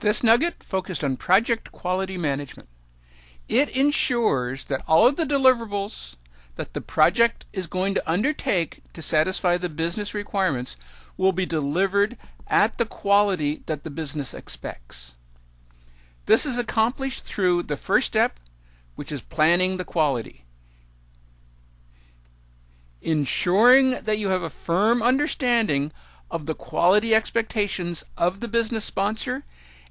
This nugget focused on project quality management. It ensures that all of the deliverables that the project is going to undertake to satisfy the business requirements will be delivered at the quality that the business expects. This is accomplished through the first step, which is planning the quality. Ensuring that you have a firm understanding of the quality expectations of the business sponsor,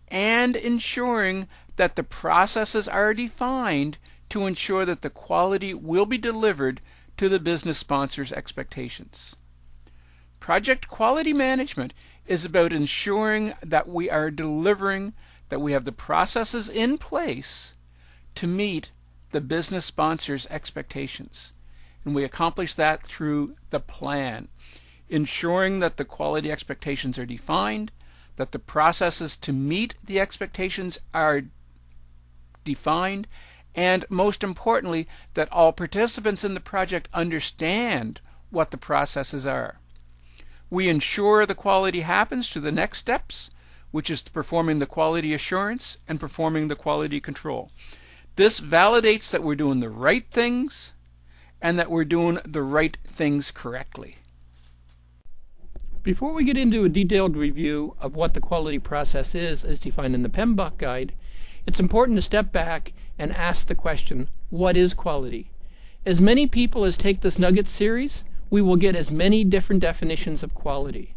and ensuring that the processes are defined to ensure that the quality will be delivered to the business sponsor's expectations. Project quality management is about ensuring that we are delivering, that we have the processes in place to meet the business sponsor's expectations. And we accomplish that through the plan, ensuring that the quality expectations are defined, that the processes to meet the expectations are defined, and most importantly, that all participants in the project understand what the processes are. We ensure the quality happens to the next steps, which is performing the quality assurance and performing the quality control. This validates that we're doing the right things and that we're doing the right things correctly. Before we get into a detailed review of what the quality process is as defined in the PMBOK guide, it's important to step back and ask the question, what is quality? As many people as take this Nugget series, we will get as many different definitions of quality.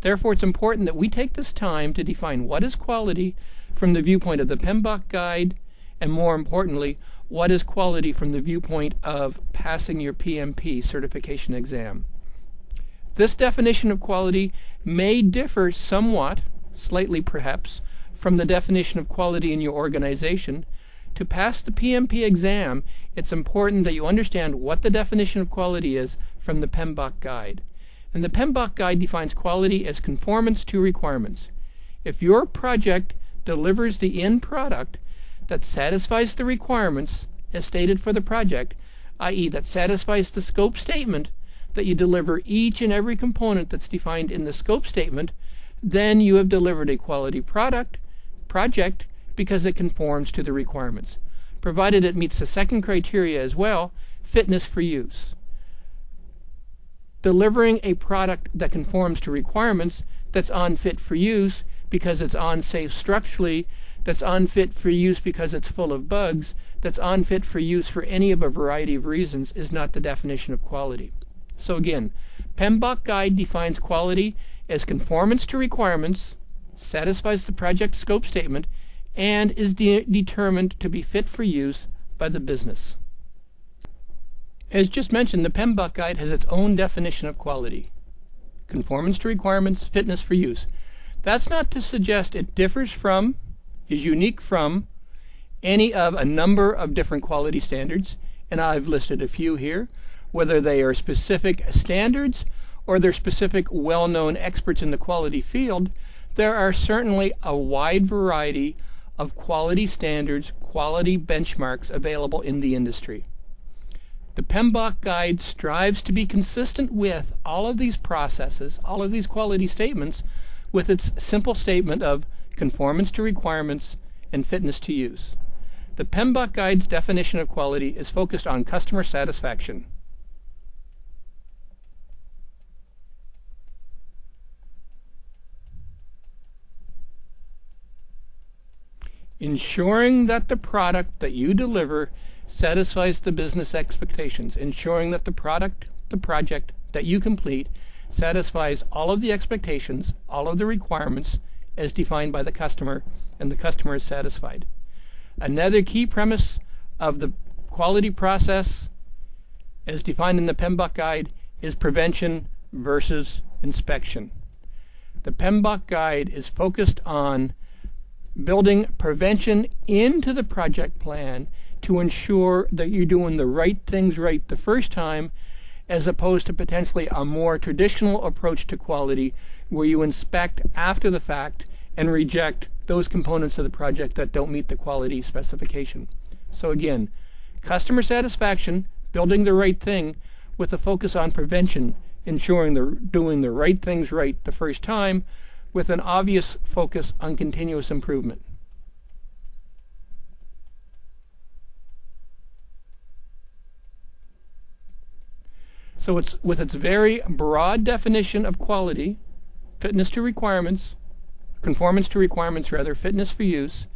Therefore, it's important that we take this time to define what is quality from the viewpoint of the PMBOK guide, and more importantly, what is quality from the viewpoint of passing your PMP certification exam. This definition of quality may differ somewhat, slightly perhaps, from the definition of quality in your organization. To pass the PMP exam, it's important that you understand what the definition of quality is from the PMBOK guide. And the PMBOK guide defines quality as conformance to requirements. If your project delivers the end product that satisfies the requirements as stated for the project, i.e. that satisfies the scope statement, that you deliver each and every component that's defined in the scope statement, then you have delivered a quality project because it conforms to the requirements, provided it meets the second criteria as well, fitness for use. Delivering a product that conforms to requirements that's unfit for use because it's unsafe structurally, that's unfit for use because it's full of bugs, that's unfit for use for any of a variety of reasons is not the definition of quality. So again, PMBOK guide defines quality as conformance to requirements, satisfies the project scope statement, and is determined to be fit for use by the business. As just mentioned, the PMBOK guide has its own definition of quality. Conformance to requirements, fitness for use. That's not to suggest it differs from, is unique from, any of a number of different quality standards, and I've listed a few here, whether they are specific standards or they're specific well-known experts in the quality field. There are certainly a wide variety of quality standards, quality benchmarks available in the industry. The PMBOK guide strives to be consistent with all of these processes, all of these quality statements, with its simple statement of conformance to requirements and fitness to use. The PMBOK guide's definition of quality is focused on customer satisfaction. Ensuring that the product that you deliver satisfies the business expectations, ensuring that the product, the project that you complete satisfies all of the expectations, all of the requirements as defined by the customer, and the customer is satisfied. Another key premise of the quality process as defined in the PMBOK guide is prevention versus inspection. The PMBOK guide is focused on building prevention into the project plan to ensure that you're doing the right things right the first time, as opposed to potentially a more traditional approach to quality where you inspect after the fact and reject those components of the project that don't meet the quality specification. So again, customer satisfaction, building the right thing with a focus on prevention, ensuring they're doing the right things right the first time, with an obvious focus on continuous improvement. So it's with its very broad definition of quality, fitness to requirements, conformance to requirements rather, fitness for use,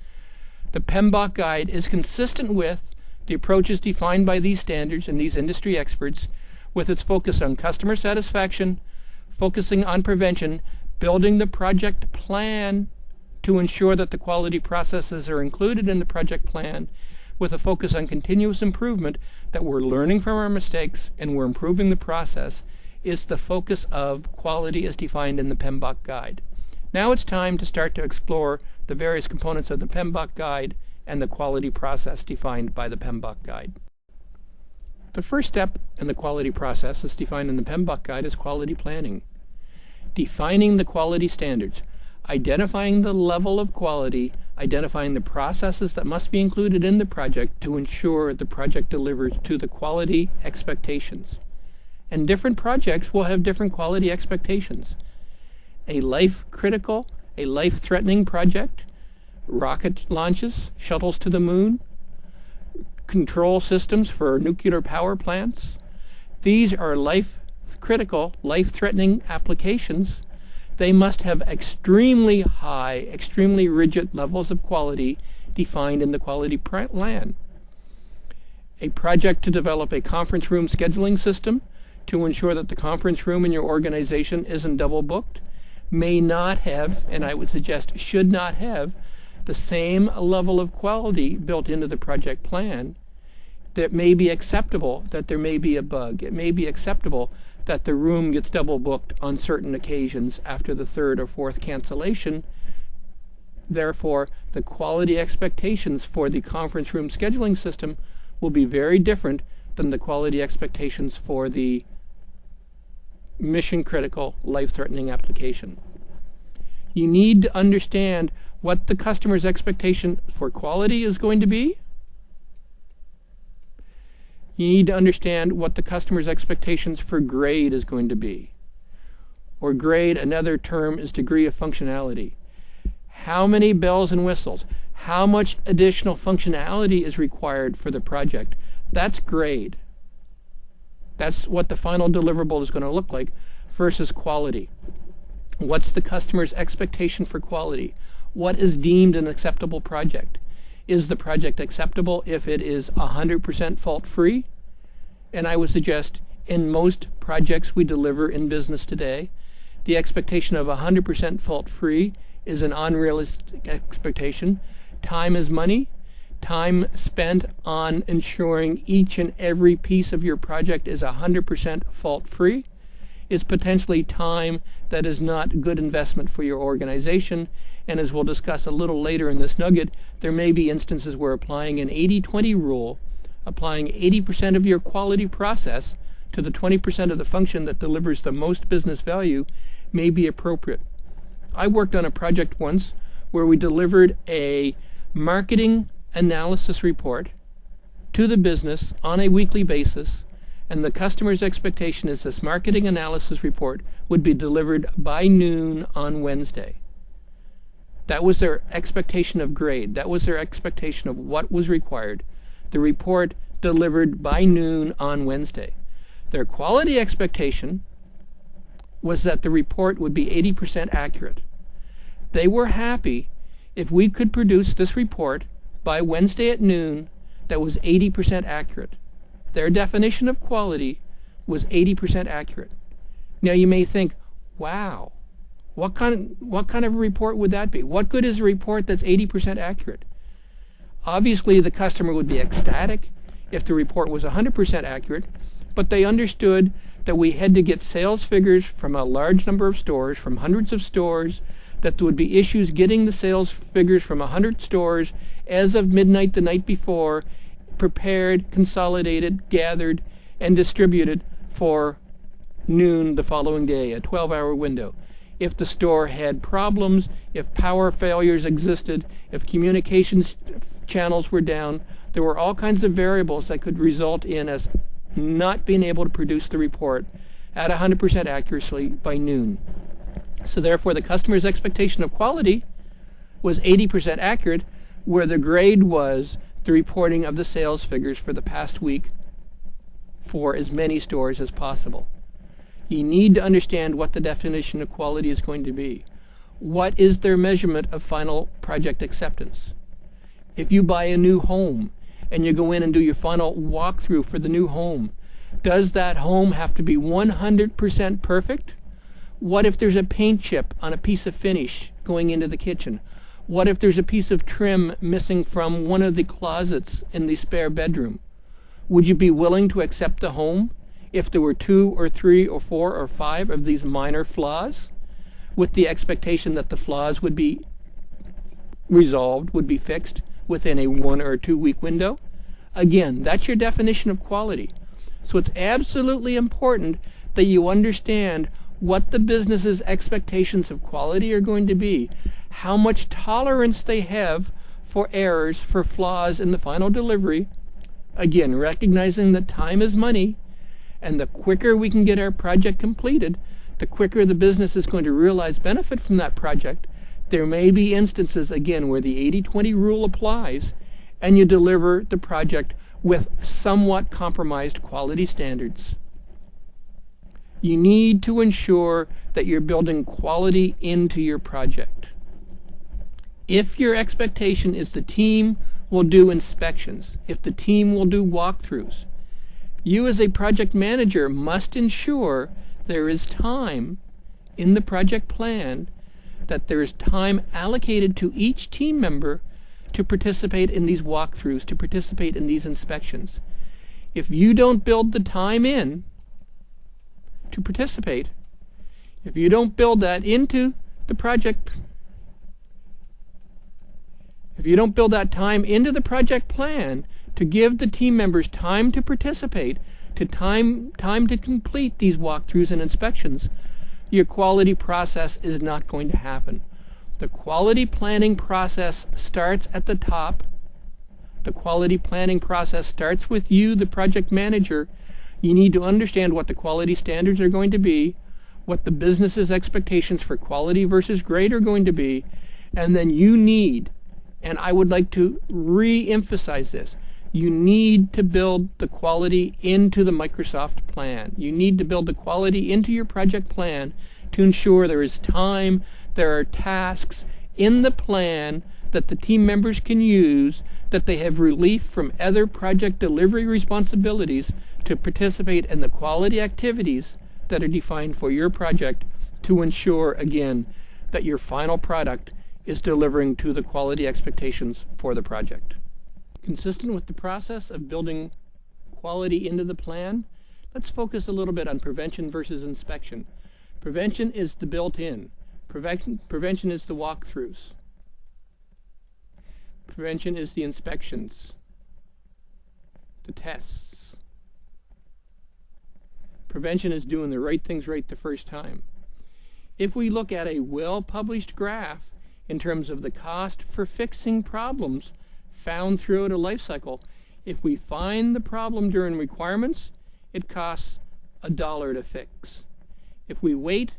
the PMBOK guide is consistent with the approaches defined by these standards and these industry experts, with its focus on customer satisfaction, focusing on prevention, building the project plan to ensure that the quality processes are included in the project plan, with a focus on continuous improvement, that we're learning from our mistakes and we're improving the process, is the focus of quality as defined in the PMBOK guide. Now it's time to start to explore the various components of the PMBOK guide and the quality process defined by the PMBOK guide. The first step in the quality process as defined in the PMBOK guide is quality planning. Defining the quality standards, identifying the level of quality, identifying the processes that must be included in the project to ensure the project delivers to the quality expectations. And different projects will have different quality expectations. A life-critical, a life-threatening project, rocket launches, shuttles to the moon, control systems for nuclear power plants. These are life-critical, life-threatening applications. They must have extremely high, extremely rigid levels of quality defined in the quality plan. A project to develop a conference room scheduling system to ensure that the conference room in your organization isn't double booked may not have, and I would suggest should not have, the same level of quality built into the project plan. That may be acceptable that there may be a bug. It may be acceptable that the room gets double booked on certain occasions after the third or fourth cancellation. Therefore, the quality expectations for the conference room scheduling system will be very different than the quality expectations for the mission-critical, life-threatening application. You need to understand what the customer's expectation for quality is going to be. You need to understand what the customer's expectations for grade is going to be. Or grade, another term, is degree of functionality. How many bells and whistles? How much additional functionality is required for the project? That's grade. That's what the final deliverable is going to look like versus quality. What's the customer's expectation for quality? What is deemed an acceptable project? Is the project acceptable if it is 100% fault-free? And I would suggest in most projects we deliver in business today, the expectation of 100% fault-free is an unrealistic expectation. Time is money. Time spent on ensuring each and every piece of your project is 100% fault-free is potentially time that is not good investment for your organization. And as we'll discuss a little later in this nugget, there may be instances where applying an 80-20 rule, applying 80% of your quality process to the 20% of the function that delivers the most business value may be appropriate. I worked on a project once where we delivered a marketing analysis report to the business on a weekly basis, and the customer's expectation is this marketing analysis report would be delivered by noon on Wednesday. That was their expectation of grade. That was their expectation of what was required. The report delivered by noon on Wednesday. Their quality expectation was that the report would be 80% accurate. They were happy if we could produce this report by Wednesday at noon that was 80% accurate. Their definition of quality was 80% accurate. Now you may think, wow, what kind of report would that be? What good is a report that's 80% accurate? Obviously, the customer would be ecstatic if the report was 100% accurate, but they understood that we had to get sales figures from a large number of stores, from hundreds of stores, that there would be issues getting the sales figures from 100 stores as of midnight the night before, prepared, consolidated, gathered, and distributed for noon the following day, a 12-hour window. If the store had problems, if power failures existed, if communications channels were down, there were all kinds of variables that could result in us not being able to produce the report at 100% accuracy by noon. So therefore, the customer's expectation of quality was 80% accurate, where the grade was the reporting of the sales figures for the past week for as many stores as possible. You need to understand what the definition of quality is going to be. What is their measurement of final project acceptance? If you buy a new home and you go in and do your final walkthrough for the new home, does that home have to be 100% perfect? What if there's a paint chip on a piece of finish going into the kitchen? What if there's a piece of trim missing from one of the closets in the spare bedroom? Would you be willing to accept the home if there were 2 or 3 or 4 or 5 of these minor flaws, with the expectation that the flaws would be resolved, would be fixed within a 1 or 2 week window? Again, that's your definition of quality. So it's absolutely important that you understand what the business's expectations of quality are going to be, how much tolerance they have for errors, for flaws in the final delivery. Again, recognizing that time is money, and the quicker we can get our project completed, the quicker the business is going to realize benefit from that project. There may be instances, again, where the 80-20 rule applies, and you deliver the project with somewhat compromised quality standards. You need to ensure that you're building quality into your project. If your expectation is the team will do inspections, if the team will do walkthroughs, you as a project manager must ensure there is time in the project plan, that there is time allocated to each team member to participate in these walkthroughs, to participate in these inspections. If you don't build the time in to participate, if you don't build that into the project, if you don't build that time into the project plan to give the team members time to participate, to time to complete these walkthroughs and inspections, your quality process is not going to happen. The quality planning process starts at the top. The quality planning process starts with you, the project manager. You need to understand what the quality standards are going to be, what the business's expectations for quality versus grade are going to be, and then you need, and I would like to re-emphasize this, you need to build the quality into the Microsoft plan. You need to build the quality into your project plan to ensure there is time, there are tasks in the plan that the team members can use, that they have relief from other project delivery responsibilities to participate in the quality activities that are defined for your project to ensure, again, that your final product is delivering to the quality expectations for the project. Consistent with the process of building quality into the plan, let's focus a little bit on prevention versus inspection. Prevention is the built-in. Prevention is the walkthroughs. Prevention is the inspections, the tests. Prevention is doing the right things right the first time. If we look at a well-published graph in terms of the cost for fixing problems found throughout a life cycle, if we find the problem during requirements, it costs $1 to fix. If we wait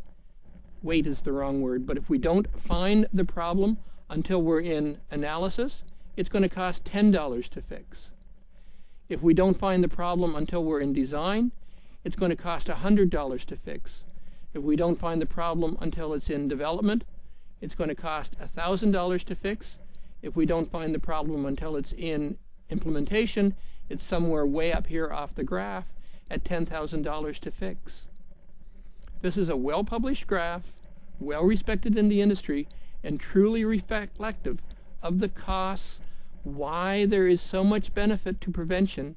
is the wrong word, but if we don't find the problem until we're in analysis, it's going to cost $10 to fix. If we don't find the problem until we're in design, it's going to cost $100 to fix. If we don't find the problem until it's in development, it's going to cost $1,000 to fix. If we don't find the problem until it's in implementation, it's somewhere way up here off the graph at $10,000 to fix. This is a well-published graph, well-respected in the industry, and truly reflective of the costs, why there is so much benefit to prevention,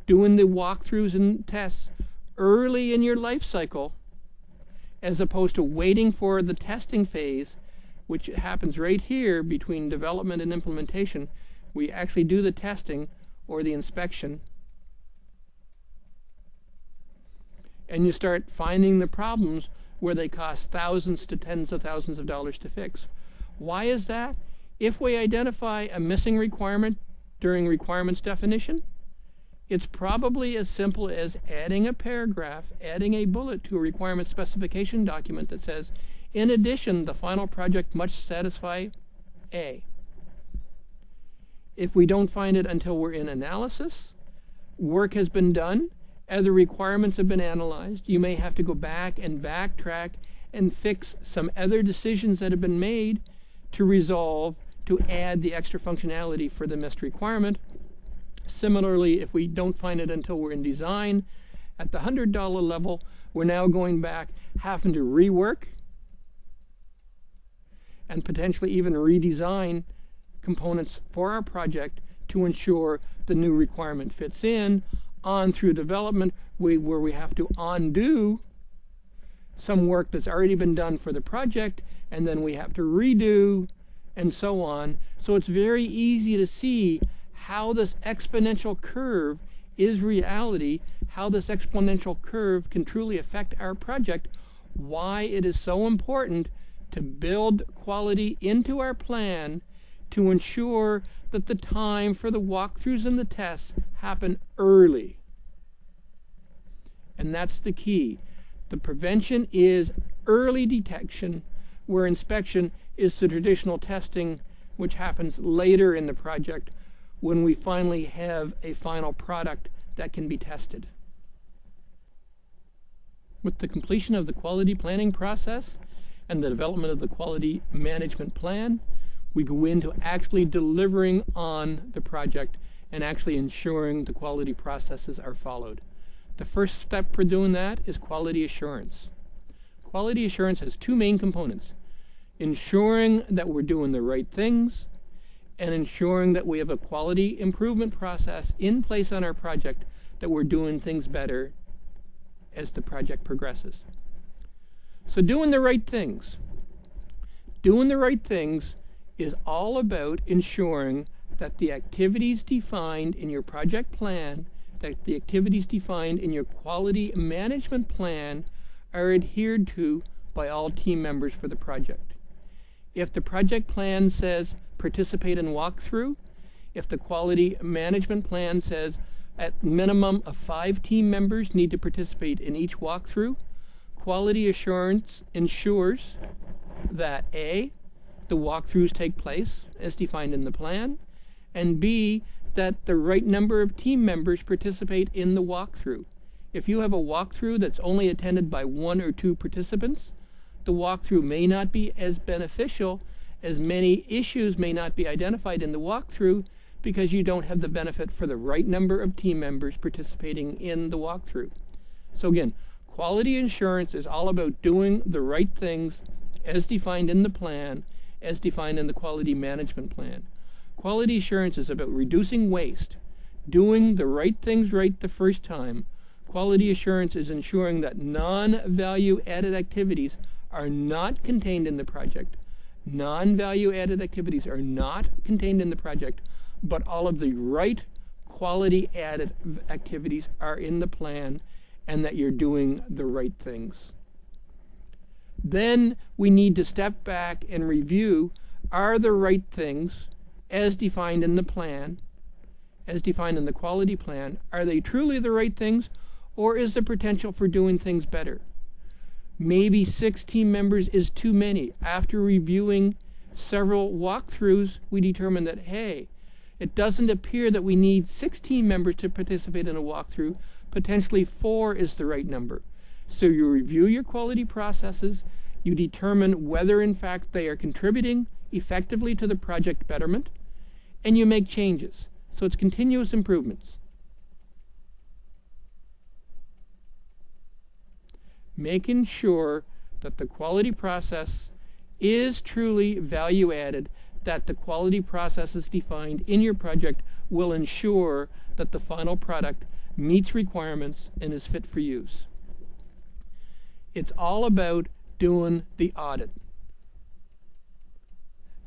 doing the walkthroughs and tests early in your life cycle, as opposed to waiting for the testing phase, which happens right here between development and implementation. We actually do the testing or the inspection, and you start finding the problems where they cost thousands to tens of thousands of dollars to fix. Why is that? If we identify a missing requirement during requirements definition, it's probably as simple as adding a paragraph, adding a bullet to a requirement specification document that says, In addition, the final project must satisfy A. If we don't find it until we're in analysis, work has been done, other requirements have been analyzed, you may have to go back and backtrack and fix some other decisions that have been made to resolve, to add the extra functionality for the missed requirement. Similarly, if we don't find it until we're in design, at the $100 level, we're now going back, having to rework and potentially even redesign components for our project to ensure the new requirement fits in, on through development, where we have to undo some work that's already been done for the project, and then we have to redo, and so on. So it's very easy to see how this exponential curve is reality, how this exponential curve can truly affect our project, why it is so important to build quality into our plan to ensure that the time for the walkthroughs and the tests happen early. And that's the key. The prevention is early detection, where inspection is the traditional testing, which happens later in the project when we finally have a final product that can be tested. With the completion of the quality planning process and the development of the quality management plan, we go into actually delivering on the project and actually ensuring the quality processes are followed. The first step for doing that is quality assurance. Quality assurance has two main components: ensuring that we're doing the right things and ensuring that we have a quality improvement process in place on our project, that we're doing things better as the project progresses. So doing the right things. Doing the right things is all about ensuring that the activities defined in your project plan, that the activities defined in your quality management plan are adhered to by all team members for the project. If the project plan says participate in walkthrough, if the quality management plan says at minimum of 5 team members need to participate in each walkthrough, quality assurance ensures that A, the walkthroughs take place as defined in the plan, and B, that the right number of team members participate in the walkthrough. If you have a walkthrough that's only attended by 1 or 2 participants, the walkthrough may not be as beneficial, as many issues may not be identified in the walkthrough because you don't have the benefit for the right number of team members participating in the walkthrough. So again, quality assurance is all about doing the right things as defined in the plan, as defined in the quality management plan. Quality assurance is about reducing waste, doing the right things right the first time. Quality assurance is ensuring that non-value added activities are not contained in the project. Non-value added activities are not contained in the project, but all of the right quality added activities are in the plan, and that you're doing the right things. Then we need to step back and review, are the right things as defined in the plan, as defined in the quality plan, are they truly the right things, or is there potential for doing things better? Maybe 6 team members is too many. After reviewing several walkthroughs, we determined that, hey, it doesn't appear that we need 6 team members to participate in a walkthrough. Potentially 4 is the right number. So you review your quality processes, you determine whether in fact they are contributing effectively to the project betterment, and you make changes. So it's continuous improvements. Making sure that the quality process is truly value added, that the quality processes defined in your project will ensure that the final product meets requirements and is fit for use. It's all about doing the audit.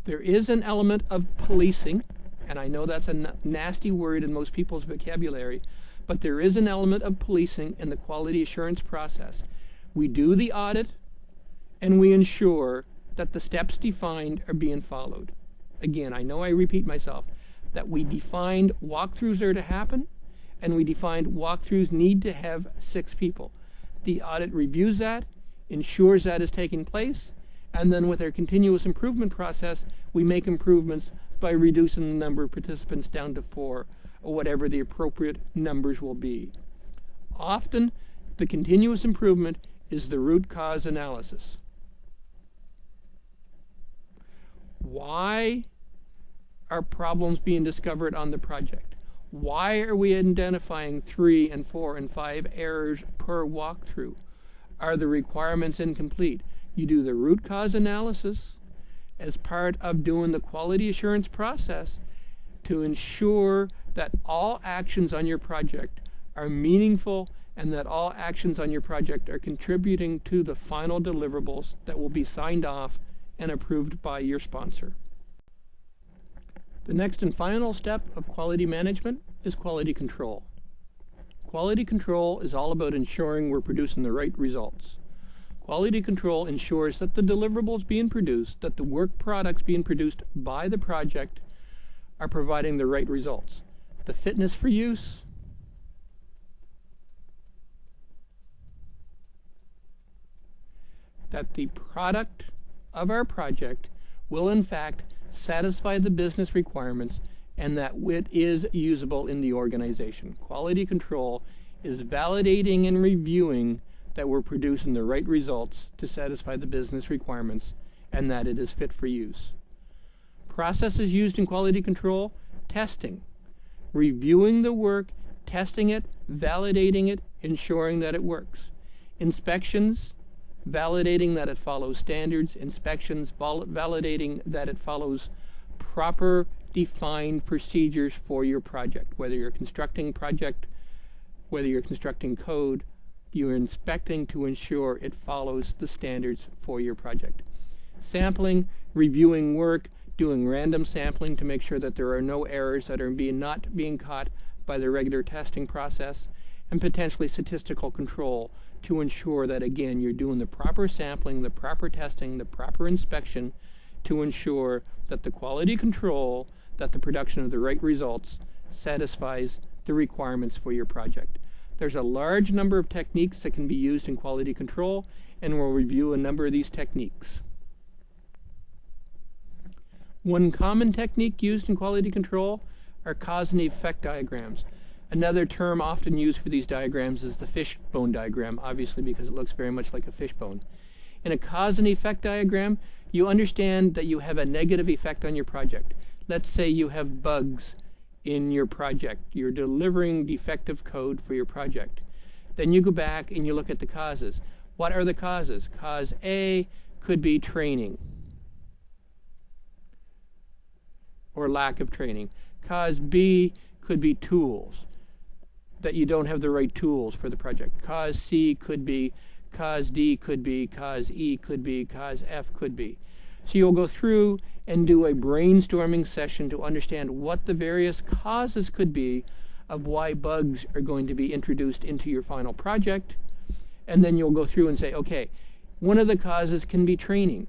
There is an element of policing, and I know that's a nasty word in most people's vocabulary, but there is an element of policing in the quality assurance process. We do the audit, and we ensure that the steps defined are being followed. Again, I know I repeat myself, that we defined walkthroughs are to happen, and we defined walkthroughs need to have 6 people. The audit reviews that, ensures that is taking place, And then with our continuous improvement process, we make improvements by reducing the number of participants down to 4, or whatever the appropriate numbers will be. Often, the continuous improvement is the root cause analysis. Why are problems being discovered on the project? Why are we identifying 3 and 4 and 5 errors per walkthrough? Are the requirements incomplete? You do the root cause analysis as part of doing the quality assurance process to ensure that all actions on your project are meaningful and that all actions on your project are contributing to the final deliverables that will be signed off and approved by your sponsor. The next and final step of quality management is quality control. Quality control is all about ensuring we're producing the right results. Quality control ensures that the deliverables being produced, that the work products being produced by the project are providing the right results. The fitness for use, that the product of our project will in fact satisfy the business requirements and that it is usable in the organization. Quality control is validating and reviewing that we're producing the right results to satisfy the business requirements and that it is fit for use. Processes used in quality control: testing, reviewing the work, testing it, validating it, ensuring that it works. Inspections, validating that it follows standards. Inspections, validating that it follows proper defined procedures for your project. Whether you're constructing project, whether you're constructing code, you're inspecting to ensure it follows the standards for your project. Sampling, reviewing work, doing random sampling to make sure that there are no errors that are not being caught by the regular testing process, and potentially statistical control to ensure that, again, you're doing the proper sampling, the proper testing, the proper inspection to ensure that the quality control, that the production of the right results satisfies the requirements for your project. There's a large number of techniques that can be used in quality control, and we'll review a number of these techniques. One common technique used in quality control are cause and effect diagrams. Another term often used for these diagrams is the fishbone diagram, obviously because it looks very much like a fishbone. In a cause and effect diagram, you understand that you have a negative effect on your project. Let's say you have bugs in your project. You're delivering defective code for your project. Then you go back and you look at the causes. What are the causes? Cause A could be training or lack of training. Cause B could be tools, that you don't have the right tools for the project. Cause C could be, cause D could be, cause E could be, cause F could be. So you'll go through and do a brainstorming session to understand what the various causes could be of why bugs are going to be introduced into your final project. And then you'll go through and say, okay, one of the causes can be training.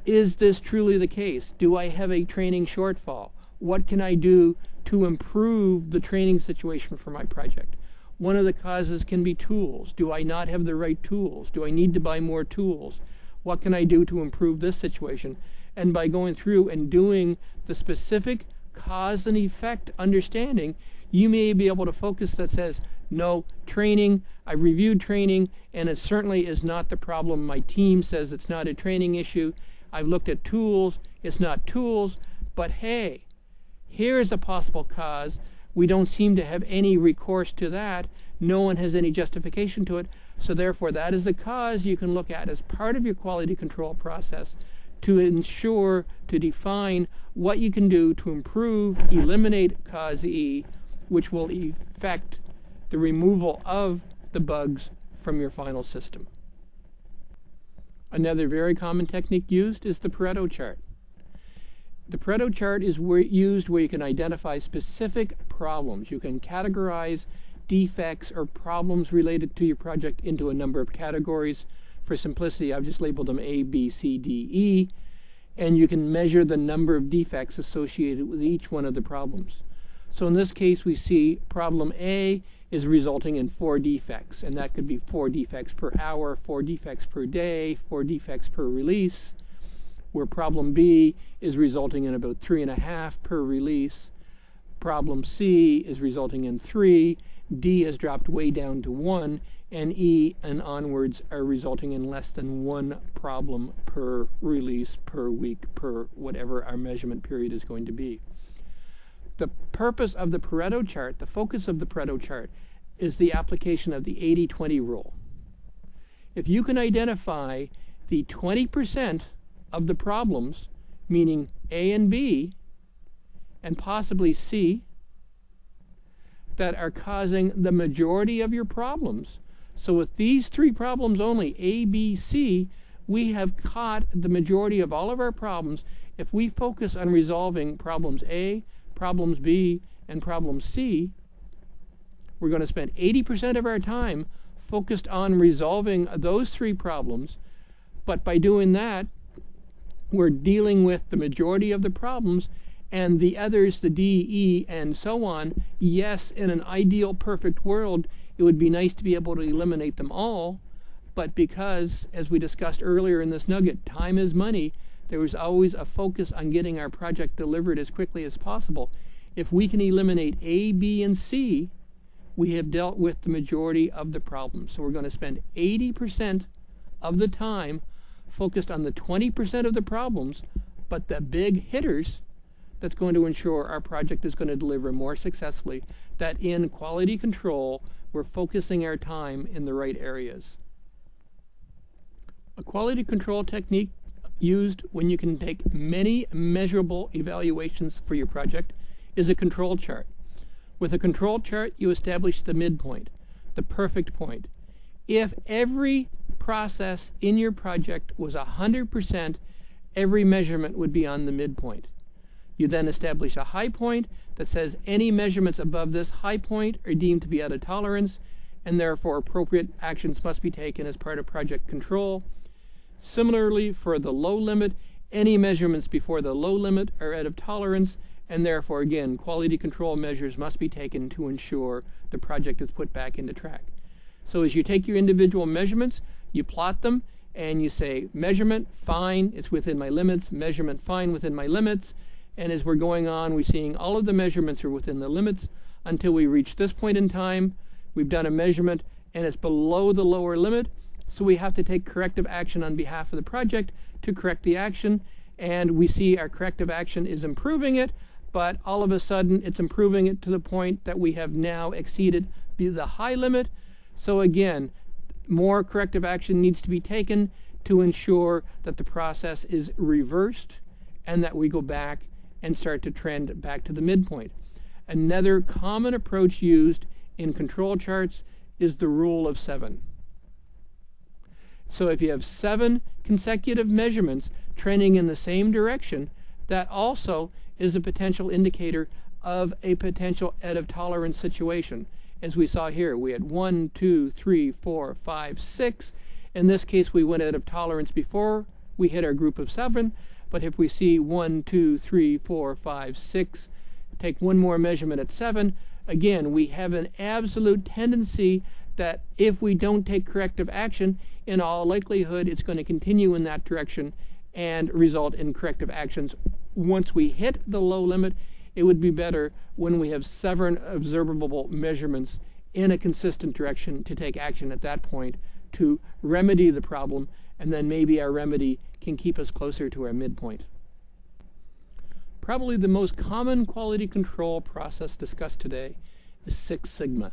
Is this truly the case? Do I have a training shortfall? What can I do to improve the training situation for my project? One of the causes can be tools. Do I not have the right tools? Do I need to buy more tools? What can I do to improve this situation? And by going through and doing the specific cause and effect understanding, you may be able to focus that says, no, training, I've reviewed training, and it certainly is not the problem. My team says it's not a training issue. I've looked at tools, it's not tools, but hey, here is a possible cause. We don't seem to have any recourse to that. No one has any justification to it. So therefore, that is the cause you can look at as part of your quality control process to ensure, to define what you can do to improve, eliminate cause E, which will effect the removal of the bugs from your final system. Another very common technique used is the Pareto chart. The Pareto chart is used where you can identify specific problems. You can categorize defects or problems related to your project into a number of categories. For simplicity, I've just labeled them A, B, C, D, E, and you can measure the number of defects associated with each one of the problems. So in this case, we see problem A is resulting in 4 defects, and that could be 4 defects per hour, 4 defects per day, 4 defects per release, where problem B is resulting in about 3.5 per release. Problem C is resulting in 3, D has dropped way down to 1, and E and onwards are resulting in less than 1 problem per release, per week, per whatever our measurement period is going to be. The purpose of the Pareto chart, the focus of the Pareto chart, is the application of the 80-20 rule. If you can identify the 20% of the problems, meaning A and B, and possibly C, that are causing the majority of your problems. So with these 3 problems only, A, B, C, we have caught the majority of all of our problems. If we focus on resolving problems A, problems B, and problem C, we're going to spend 80% of our time focused on resolving those 3 problems. But by doing that, we're dealing with the majority of the problems, and the others, the D, E, and so on. Yes, in an ideal perfect world, it would be nice to be able to eliminate them all, but because, as we discussed earlier in this nugget, time is money, there is always a focus on getting our project delivered as quickly as possible. If we can eliminate A, B, and C, we have dealt with the majority of the problems. So we're going to spend 80% of the time focused on the 20% of the problems, but the big hitters, that's going to ensure our project is going to deliver more successfully, that in quality control, we're focusing our time in the right areas. A quality control technique used when you can take many measurable evaluations for your project is a control chart. With a control chart, you establish the midpoint, the perfect point. If every process in your project was 100%, every measurement would be on the midpoint. You then establish a high point that says any measurements above this high point are deemed to be out of tolerance, and therefore appropriate actions must be taken as part of project control. Similarly, for the low limit, any measurements before the low limit are out of tolerance, and therefore, again, quality control measures must be taken to ensure the project is put back into track. So as you take your individual measurements, you plot them, and you say, measurement, fine, it's within my limits, measurement, fine, within my limits. And as we're going on, we're seeing all of the measurements are within the limits until we reach this point in time. We've done a measurement, and it's below the lower limit, so we have to take corrective action on behalf of the project to correct the action, and we see our corrective action is improving it, but all of a sudden it's improving it to the point that we have now exceeded the high limit. So again, more corrective action needs to be taken to ensure that the process is reversed and that we go back and start to trend back to the midpoint. Another common approach used in control charts is the rule of 7. So if you have 7 consecutive measurements trending in the same direction, that also is a potential indicator of a potential out of tolerance situation. As we saw here, we had 1, 2, 3, 4, 5, 6. In this case, we went out of tolerance before we hit our group of 7. But if we see 1, 2, 3, 4, 5, 6, take one more measurement at 7, again, we have an absolute tendency that if we don't take corrective action, in all likelihood, it's going to continue in that direction and result in corrective actions. Once we hit the low limit, it would be better when we have 7 observable measurements in a consistent direction to take action at that point to remedy the problem, and then maybe our remedy can keep us closer to our midpoint. Probably the most common quality control process discussed today is Six Sigma.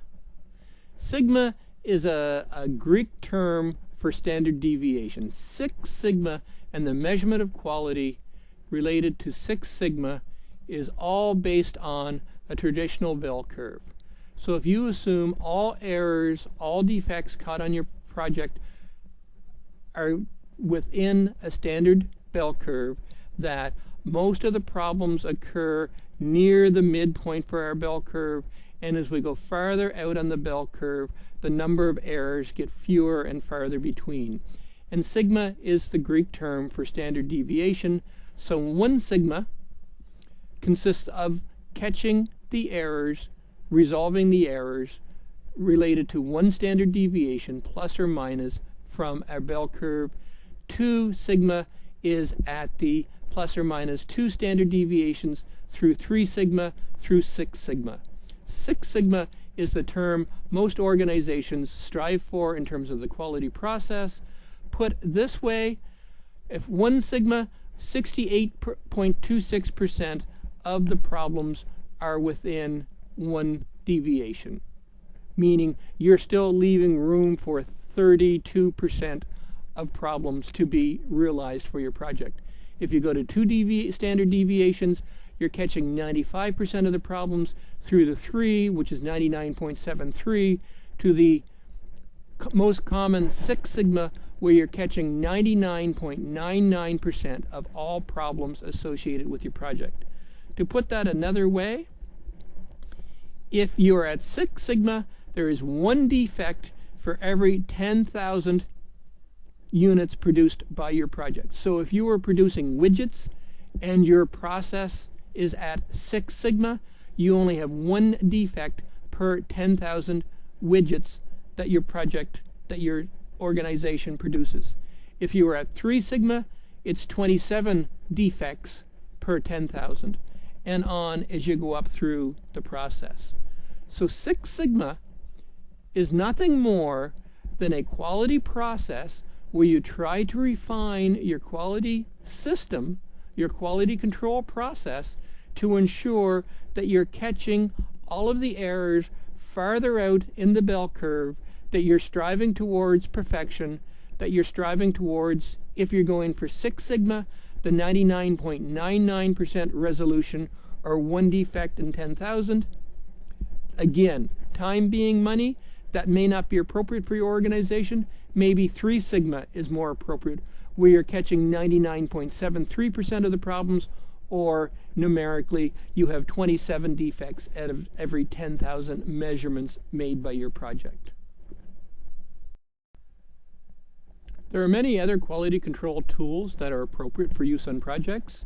Sigma is a Greek term for standard deviation. Six Sigma and the measurement of quality related to Six Sigma is all based on a traditional bell curve. So if you assume all errors, all defects caught on your project are within a standard bell curve, that most of the problems occur near the midpoint for our bell curve, and as we go farther out on the bell curve, the number of errors get fewer and farther between. And sigma is the Greek term for standard deviation, so 1 sigma consists of catching the errors, resolving the errors related to 1 standard deviation plus or minus from our bell curve. 2 sigma is at the plus or minus 2 standard deviations through 3 sigma through 6 sigma. 6 sigma is the term most organizations strive for in terms of the quality process. Put this way, if 1 sigma, 68.26% of the problems are within 1 deviation, meaning you're still leaving room for 32% of problems to be realized for your project. If you go to 2 standard deviations, you're catching 95% of the problems through the 3, which is 99.73, to the most common 6 sigma, where you're catching 99.99% of all problems associated with your project. To put that another way, if you're at 6 sigma, there is 1 defect for every 10,000 units produced by your project. So if you were producing widgets and your process is at 6 sigma, you only have 1 defect per 10,000 widgets that your project, that your organization produces. If you are at 3 sigma, it's 27 defects per 10,000, and on as you go up through the process. So 6 sigma is nothing more than a quality process where you try to refine your quality system, your quality control process, to ensure that you're catching all of the errors farther out in the bell curve, that you're striving towards perfection, that you're striving towards, if you're going for 6 sigma, the 99.99% resolution, or 1 defect in 10,000. Again, time being money, that may not be appropriate for your organization. Maybe 3 sigma is more appropriate, where you're catching 99.73% of the problems, or numerically you have 27 defects out of every 10,000 measurements made by your project. There are many other quality control tools that are appropriate for use on projects,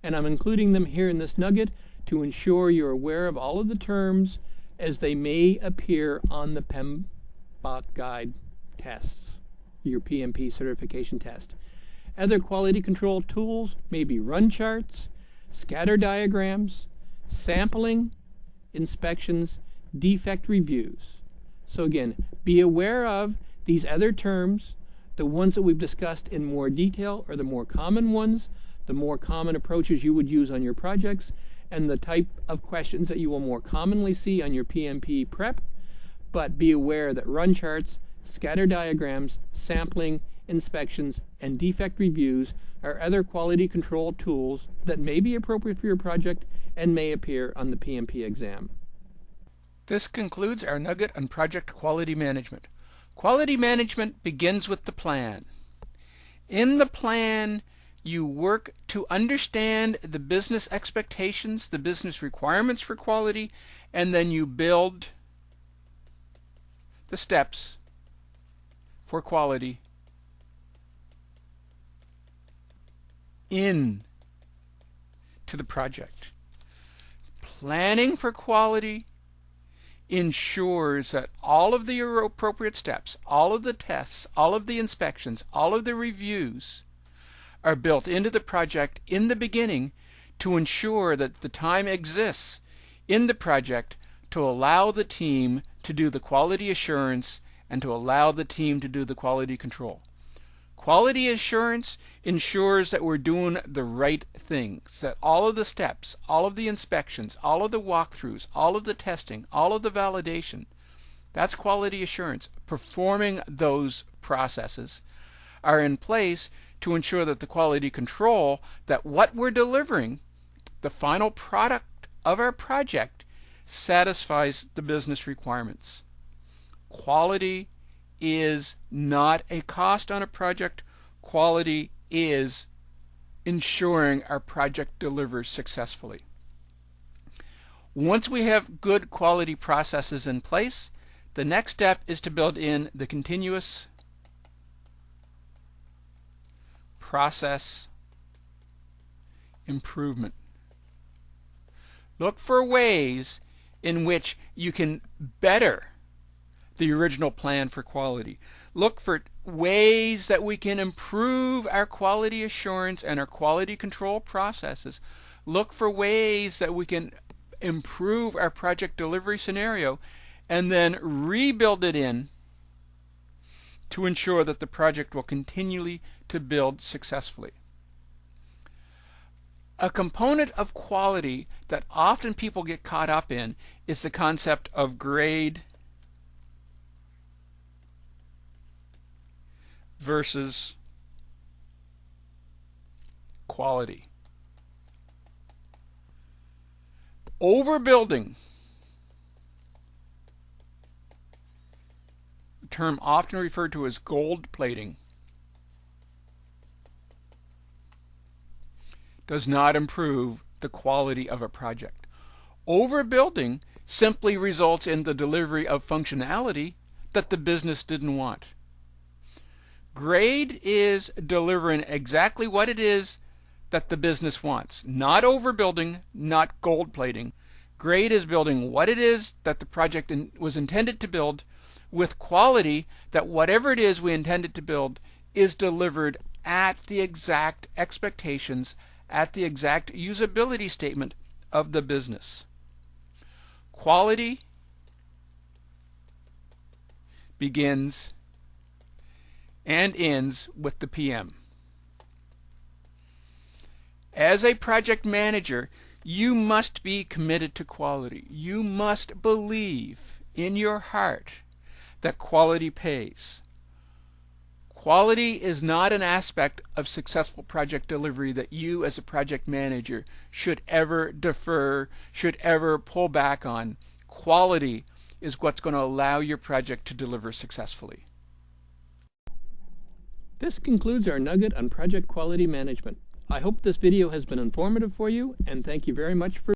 and I'm including them here in this nugget to ensure you're aware of all of the terms as they may appear on the PMBOK guide tests, your PMP certification test. Other quality control tools may be run charts, scatter diagrams, sampling, inspections, defect reviews. So again, be aware of these other terms. The ones that we've discussed in more detail are the more common ones, the more common approaches you would use on your projects, and the type of questions that you will more commonly see on your PMP prep. But be aware that run charts, scatter diagrams, sampling, inspections, and defect reviews are other quality control tools that may be appropriate for your project and may appear on the PMP exam. This concludes our nugget on project quality management. Quality management begins with the plan. In the plan, you work to understand the business expectations, the business requirements for quality, and then you build the steps for quality in to the project. Planning for quality ensures that all of the appropriate steps, all of the tests, all of the inspections, all of the reviews are built into the project in the beginning to ensure that the time exists in the project to allow the team to do the quality assurance and to allow the team to do the quality control. Quality assurance ensures that we're doing the right things, that all of the steps, all of the inspections, all of the walkthroughs, all of the testing, all of the validation, that's quality assurance. Performing those processes are in place to ensure that the quality control, that what we're delivering, the final product of our project, satisfies the business requirements. Quality is not a cost on a project. Quality is ensuring our project delivers successfully. Once we have good quality processes in place, the next step is to build in the continuous process improvement. Look for ways in which you can better the original plan for quality. Look for ways that we can improve our quality assurance and our quality control processes. Look for ways that we can improve our project delivery scenario and then rebuild it in to ensure that the project will continually to build successfully. A component of quality that often people get caught up in is the concept of grade versus quality. Overbuilding, a term often referred to as gold plating, does not improve the quality of a project. Overbuilding simply results in the delivery of functionality that the business didn't want. Grade is delivering exactly what it is that the business wants. Not overbuilding, not gold plating. Grade is building what it is that the project was intended to build with quality that whatever it is we intended to build is delivered at the exact expectations, at the exact usability statement of the business. Quality begins and ends with the PM. As a project manager, you must be committed to quality. You must believe in your heart that quality pays. Quality is not an aspect of successful project delivery that you as a project manager should ever defer, should ever pull back on. Quality is what's going to allow your project to deliver successfully. This concludes our nugget on project quality management. I hope this video has been informative for you, and thank you very much for